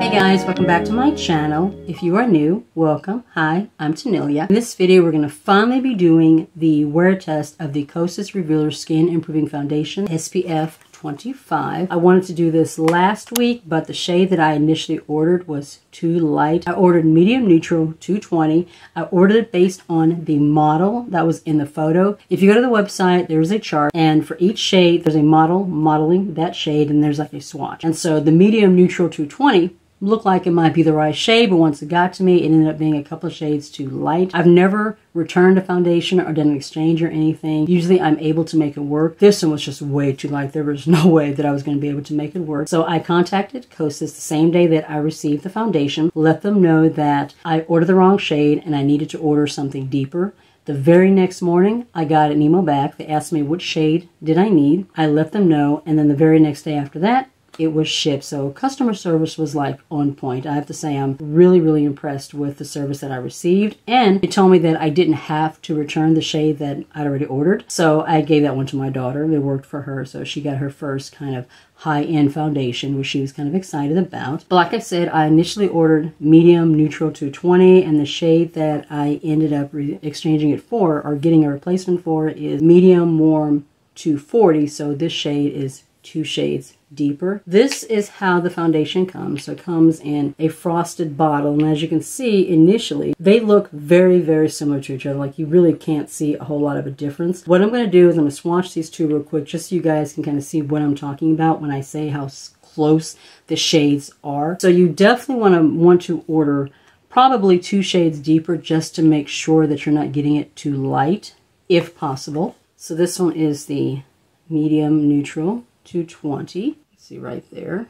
Hi guys, welcome back to my channel. If you are new, welcome. Hi, I'm Tanealia. In this video, we're going to finally be doing the wear test of the Kosas Revealer Skin Improving Foundation SPF 25. I wanted to do this last week, but the shade that I initially ordered was too light. I ordered medium neutral 220. I ordered it based on the model that was in the photo. If you go to the website, there's a chart, and for each shade, there's a model modeling that shade, and there's like a swatch. And so the medium neutral 220 looked like it might be the right shade, but once it got to me, it ended up being a couple of shades too light. I've never returned a foundation or done an exchange or anything. Usually I'm able to make it work. This one was just way too light. There was no way that I was going to be able to make it work. So I contacted Kosas the same day that I received the foundation, let them know that I ordered the wrong shade and I needed to order something deeper. The very next morning, I got an email back. They asked me which shade did I need. I let them know, and then the very next day after that, it was shipped. So customer service was like on point. I have to say I'm really impressed with the service that I received. And they told me that I didn't have to return the shade that I'd already ordered. So I gave that one to my daughter. It worked for her. So she got her first kind of high-end foundation, which she was kind of excited about. But like I said, I initially ordered medium neutral 220, and the shade that I ended up exchanging it for, or getting a replacement for, is medium warm 240. So this shade is 2 shades deeper. This is how the foundation comes. So it comes in a frosted bottle, and as you can see initially, they look very similar to each other. Like, you really can't see a whole lot of a difference. What I'm going to do is I'm going to swatch these two real quick just so you guys can kind of see what I'm talking about when I say how close the shades are. So you definitely want to order probably 2 shades deeper just to make sure that you're not getting it too light if possible. So this one is the medium neutral 220. See right there.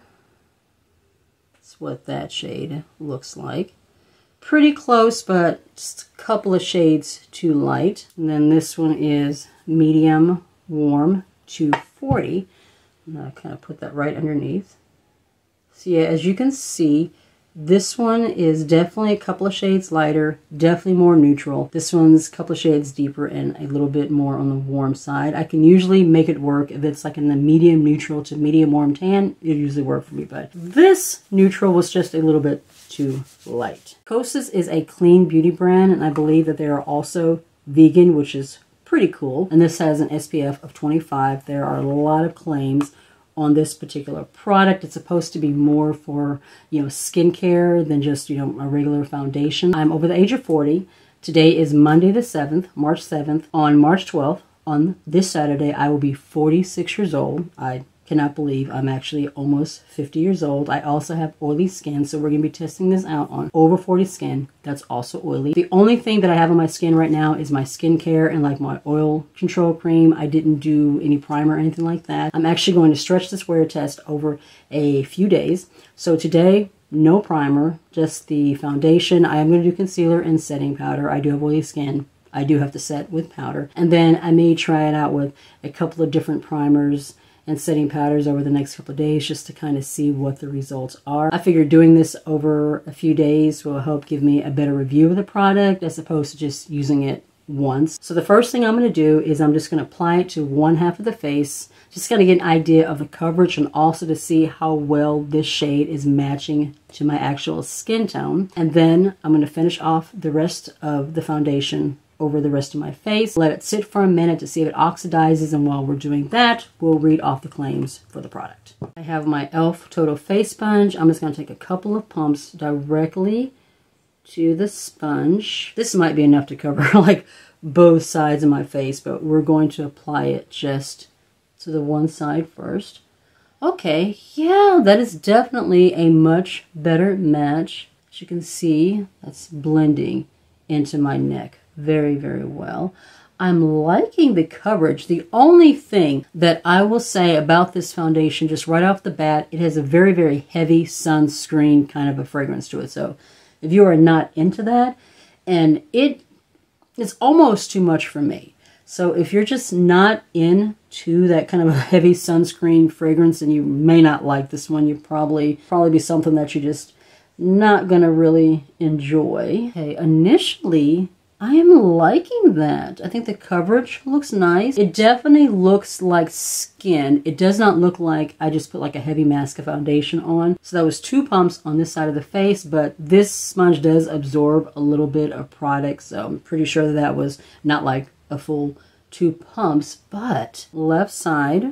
That's what that shade looks like. Pretty close, but just a couple of shades too light. And then this one is medium warm 240. I'm gonna kind of put that right underneath. So yeah, as you can see, this one is definitely a couple of shades lighter, definitely more neutral. This one's a couple of shades deeper and a little bit more on the warm side. I can usually make it work if it's like in the medium neutral to medium warm tan. It usually works for me, but this neutral was just a little bit too light. Kosas is a clean beauty brand, and I believe that they are also vegan, which is pretty cool. And this has an SPF of 25. There are a lot of claims on this particular product. It's supposed to be more for, skincare than just, a regular foundation. I'm over the age of 40. Today is Monday the 7th, March 7th. On March 12th, on this Saturday, I will be 46 years old. I cannot believe I'm actually almost 50 years old. I also have oily skin, so we're going to be testing this out on over 40 skin that's also oily. The only thing that I have on my skin right now is my skincare and like my oil control cream. I didn't do any primer or anything like that. I'm actually going to stretch this wear test over a few days. So today, no primer, just the foundation. I am going to do concealer and setting powder. I do have oily skin. I do have to set with powder. And then I may try it out with a couple of different primers and setting powders over the next couple of days just to kind of see what the results are. I figured doing this over a few days will help give me a better review of the product as opposed to just using it once. So the first thing I'm going to do is I'm just going to apply it to one half of the face, just kind of get an idea of the coverage and also to see how well this shade is matching to my actual skin tone. And then I'm going to finish off the rest of the foundation over the rest of my face. Let it sit for a minute to see if it oxidizes, and while we're doing that, we'll read off the claims for the product. I have my e.l.f. Total Face Sponge. I'm just going to take a couple of pumps directly to the sponge. This might be enough to cover like both sides of my face, but we're going to apply it just to the one side first. Okay, yeah, that is definitely a much better match. As you can see, that's blending into my neck very well. I'm liking the coverage. The only thing that I will say about this foundation, just right off the bat, it has a very heavy sunscreen kind of a fragrance to it. So if you are not into that, and it's almost too much for me. So if you're just not into that kind of a heavy sunscreen fragrance, then you may not like this one. You probably be something that you just not gonna really enjoy. Okay, initially I am liking that. I think the coverage looks nice. It definitely looks like skin. It does not look like I just put like a heavy mask of foundation on. So that was 2 pumps on this side of the face, but this sponge does absorb a little bit of product. So I'm pretty sure that that was not like a full 2 pumps, but left side,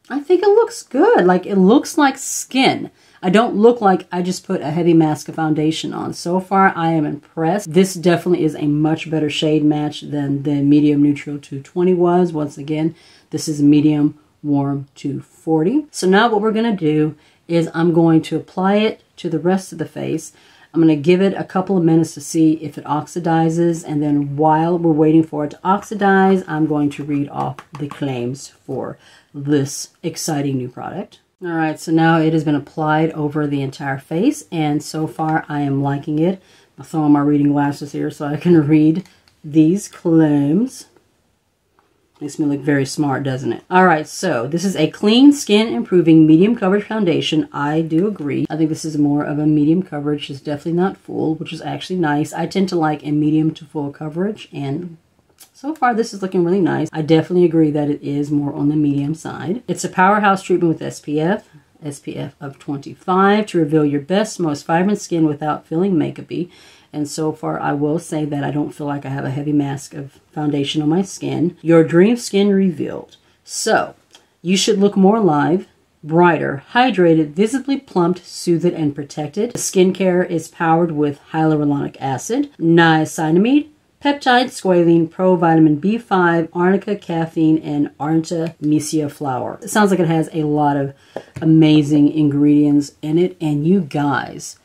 I think it looks good. Like it looks like skin. I don't look like I just put a heavy mask of foundation on. So far, I am impressed. This definitely is a much better shade match than the medium neutral 220 was. Once again, this is medium warm 240. So now what we're going to do is I'm going to apply it to the rest of the face. I'm going to give it a couple of minutes to see if it oxidizes, and then while we're waiting for it to oxidize, I'm going to read off the claims for this exciting new product. All right, so now it has been applied over the entire face, and so far I am liking it. I'll throw on my reading glasses here so I can read these claims. Makes me look very smart, doesn't it? All right, so this is a clean skin improving medium coverage foundation. I do agree. I think this is more of a medium coverage. It's definitely not full, which is actually nice. I tend to like a medium to full coverage, and so far, this is looking really nice. I definitely agree that it is more on the medium side. It's a powerhouse treatment with SPF of 25 to reveal your best, most vibrant skin without feeling makeup-y. And so far, I will say that I don't feel like I have a heavy mask of foundation on my skin. Your dream skin revealed. So, you should look more alive, brighter, hydrated, visibly plumped, soothed, and protected. The skincare is powered with hyaluronic acid, niacinamide, peptide, squalene, provitamin B5, arnica, caffeine, and artemisia flower. It sounds like it has a lot of amazing ingredients in it, and you guys,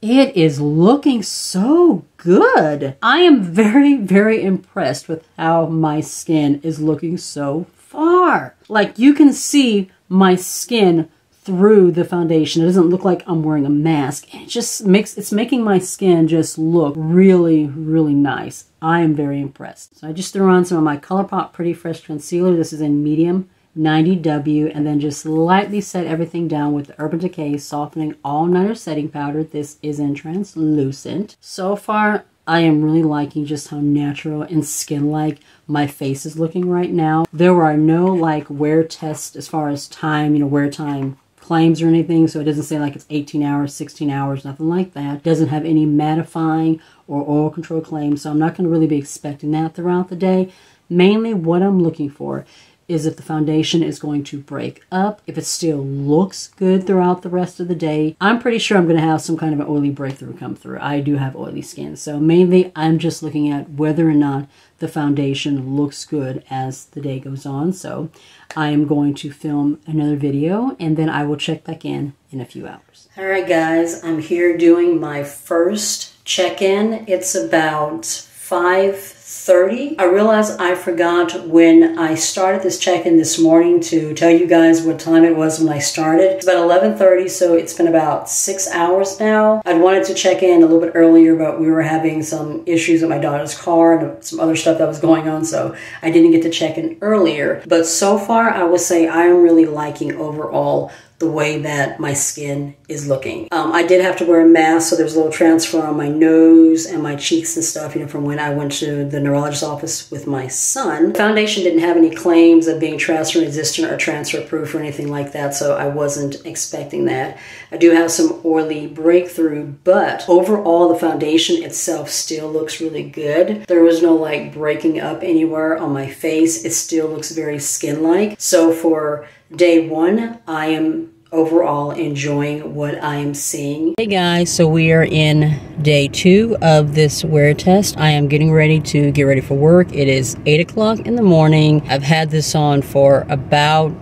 it is looking so good. I am very, very impressed with how my skin is looking so far. Like, you can see my skin through the foundation. It doesn't look like I'm wearing a mask. And it just it's making my skin just look really, really nice. I am very impressed. So I just threw on some of my ColourPop Pretty Fresh Concealer. This is in medium 90W, and then just lightly set everything down with the Urban Decay Softening All-Nighter Setting Powder. This is in translucent. So far, I am really liking just how natural and skin-like my face is looking right now. There are no like wear tests as far as time, wear time claims or anything, so it doesn't say like it's 18 hours, 16 hours, nothing like that. It doesn't have any mattifying or oil control claims, so I'm not going to really be expecting that throughout the day. Mainly what I'm looking for is if the foundation is going to break up, if it still looks good throughout the rest of the day. I'm pretty sure I'm going to have some kind of an oily breakthrough come through. I do have oily skin, so mainly I'm just looking at whether or not the foundation looks good as the day goes on. So I am going to film another video, and then I will check back in a few hours. All right, guys, I'm here doing my first check-in. It's about 5:30. I realized I forgot when I started this check-in this morning to tell you guys what time it was when I started. It's about 11:30, so it's been about 6 hours now. I'd wanted to check in a little bit earlier, but we were having some issues with my daughter's car and some other stuff that was going on, so I didn't get to check in earlier. But so far, I would say I am really liking overall the way that my skin is looking. I did have to wear a mask, so there's a little transfer on my nose and my cheeks and stuff, from when I went to the neurologist's office with my son. The foundation didn't have any claims of being transfer resistant or transfer proof or anything like that, so I wasn't expecting that. I do have some oily breakthrough, but overall the foundation itself still looks really good. There was no like breaking up anywhere on my face. It still looks very skin-like. So for day one, I am overall enjoying what I am seeing. Hey guys, so we are in day 2 of this wear test. I am getting ready to get ready for work. It is 8 o'clock in the morning. I've had this on for about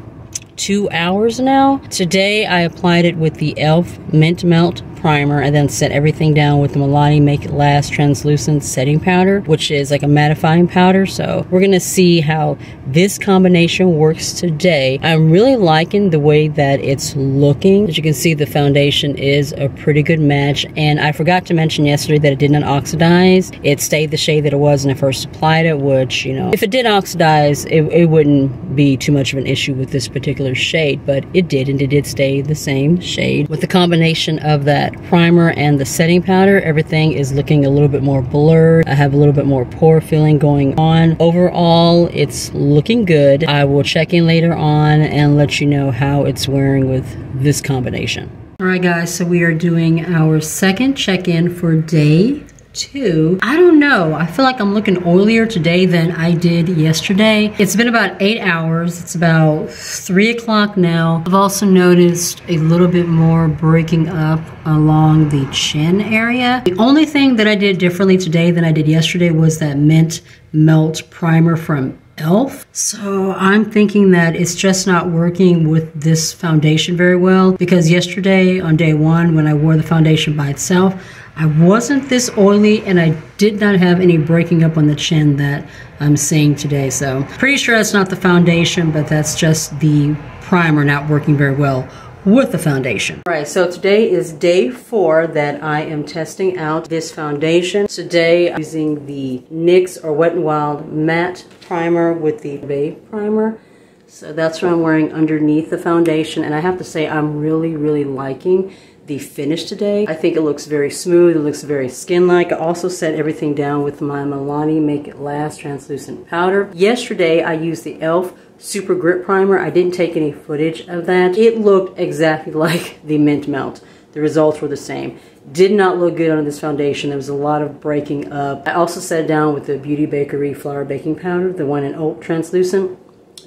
2 hours now. Today I applied it with the e.l.f. Mint Melt Primer and then set everything down with the Milani Make It Last Translucent Setting Powder, which is like a mattifying powder. So we're gonna see how this combination works today. I'm really liking the way that it's looking. As you can see, the foundation is a pretty good match, and I forgot to mention yesterday that it did not oxidize. It stayed the shade that it was when I first applied it, which, if it did oxidize, it wouldn't be too much of an issue with this particular shade, but it did, and it did stay the same shade with the combination of that matte primer and the setting powder, everything is looking a little bit more blurred. I have a little bit more pore filling going on. Overall, it's looking good. I will check in later on and let you know how it's wearing with this combination. All right, guys, so we are doing our second check-in for day 2. I don't know, I feel like I'm looking oilier today than I did yesterday. It's been about 8 hours. It's about 3 o'clock now. I've also noticed a little bit more breaking up along the chin area. The only thing that I did differently today than I did yesterday was that Mint Melt Primer from e.l.f. So I'm thinking that it's just not working with this foundation very well, because yesterday on day 1 when I wore the foundation by itself, I wasn't this oily and I did not have any breaking up on the chin that I'm seeing today. So pretty sure that's not the foundation, but that's just the primer not working very well with the foundation. All right, so today is day 4 that I am testing out this foundation. Today I'm using the NYX or Wet n Wild matte primer with the Bay primer. So that's what I'm wearing underneath the foundation, and I have to say I'm really liking the finish today. I think it looks very smooth. It looks very skin-like. I also set everything down with my Milani Make It Last translucent powder. Yesterday I used the e.l.f. Super Grip Primer. I didn't take any footage of that. It looked exactly like the Mint Melt. The results were the same. Did not look good on this foundation. There was a lot of breaking up. I also set it down with the Beauty Bakery Flour Baking Powder, the one in Oat Translucent.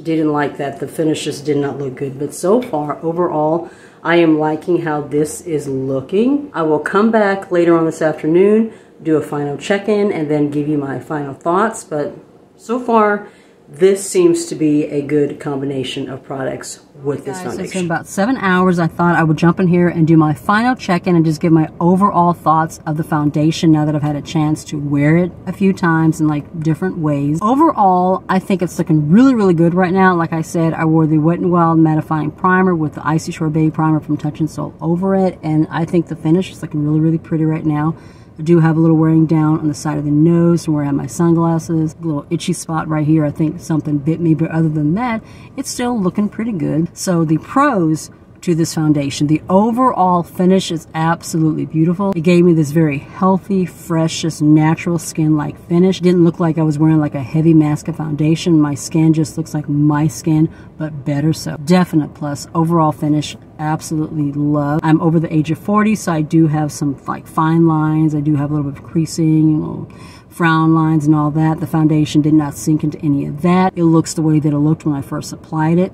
Didn't like that. The finish just did not look good. But so far, overall, I am liking how this is looking. I will come back later on this afternoon, do a final check-in, and then give you my final thoughts. But so far, this seems to be a good combination of products with this foundation. It's been about 7 hours. I thought I would jump in here and do my final check-in and just give my overall thoughts of the foundation now that I've had a chance to wear it a few times in like different ways. Overall, I think it's looking really good right now. Like I said, I wore the Wet n Wild mattifying primer with the Icy Sorbet primer from Touch in Sol over it, and I think the finish is looking really pretty right now. I do have a little wearing down on the side of the nose from where I have my sunglasses. A little itchy spot right here. I think something bit me, but other than that, it's still looking pretty good. So the pros to this foundation, the overall finish is absolutely beautiful. It gave me this very healthy, fresh, just natural skin-like finish. It didn't look like I was wearing like a heavy mask of foundation. My skin just looks like my skin, but better so. Definite plus. Overall finish, absolutely love. I'm over the age of 40, so I do have some like fine lines. I do have a little bit of creasing, little frown lines and all that. The foundation did not sink into any of that. It looks the way that it looked when I first applied it.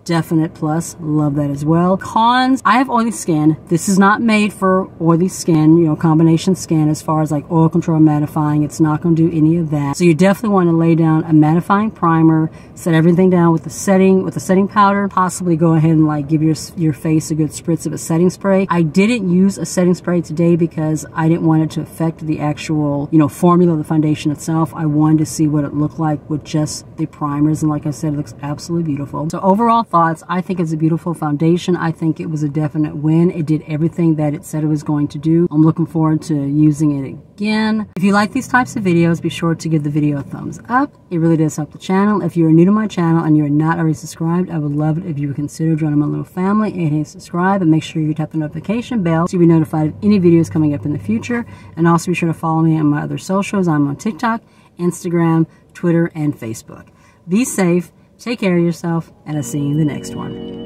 Definite plus, love that as well. Cons, I have oily skin. This is not made for oily skin, you know, combination skin as far as like oil control mattifying. It's not going to do any of that. So you definitely want to lay down a mattifying primer, set everything down with the setting powder, possibly go ahead and like give your face a good spritz of a setting spray. I didn't use a setting spray today because I didn't want it to affect the actual, you know, formula of the foundation itself. I wanted to see what it looked like with just the primers, and like I said, it looks absolutely beautiful. So overall thoughts, I think it's a beautiful foundation. I think it was a definite win. It did everything that it said it was going to do. I'm looking forward to using it again. If you like these types of videos, be sure to give the video a thumbs up. It really does help the channel. If you're new to my channel and you're not already subscribed, I would love it if you would consider joining my little family and hit subscribe, and make sure you tap the notification bell so you'll be notified of any videos coming up in the future. And also be sure to follow me on my other socials. I'm on TikTok, Instagram, Twitter, and Facebook. Be safe. Take care of yourself, and I'll see you in the next one.